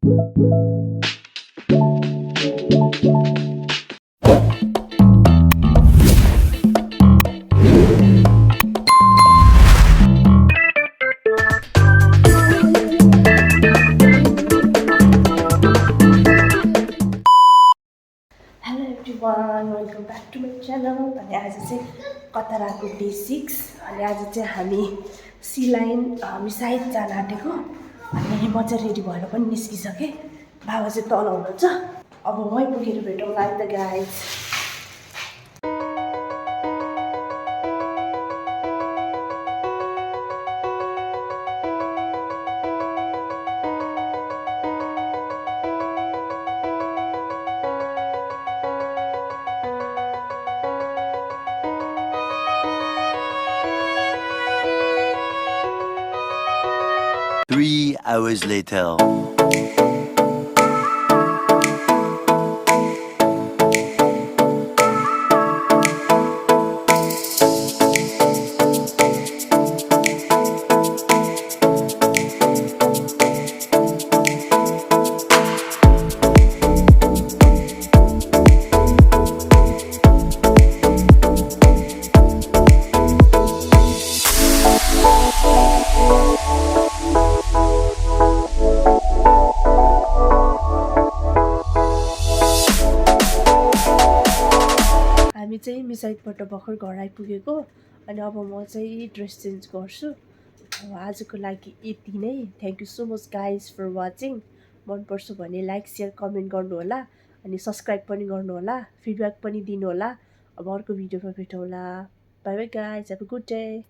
Hello everyone, welcome back to my channel. अनि आज चाहिँ कताराको डे 6। अनि आज चाहिँ हामी सी लाइन साइड जान आँटेको। अनि म चाहिँ रेडी भएर पनि निस्किसकेँ। बाबा चाहिँ तल हुनुहुन्छ। अब वहीँ पुगेर भेटौँला नि त गाइज। Three hours later. हामी चाहिँ मिसाइडबाट भर्खर घर आइपुगेको। अनि अब म चाहिँ ड्रेस चेन्ज गर्छु। अब आजको लागि यति नै। Thank you so much guys for watching. मनपर्छ भने लाइक सेयर कमेन्ट गर्नुहोला। अनि सब्सक्राइब पनि गर्नुहोला। फिडब्याक पनि दिनुहोला। अब अर्को भिडियोमा भेटौँला। Bye bye guys, have a good day.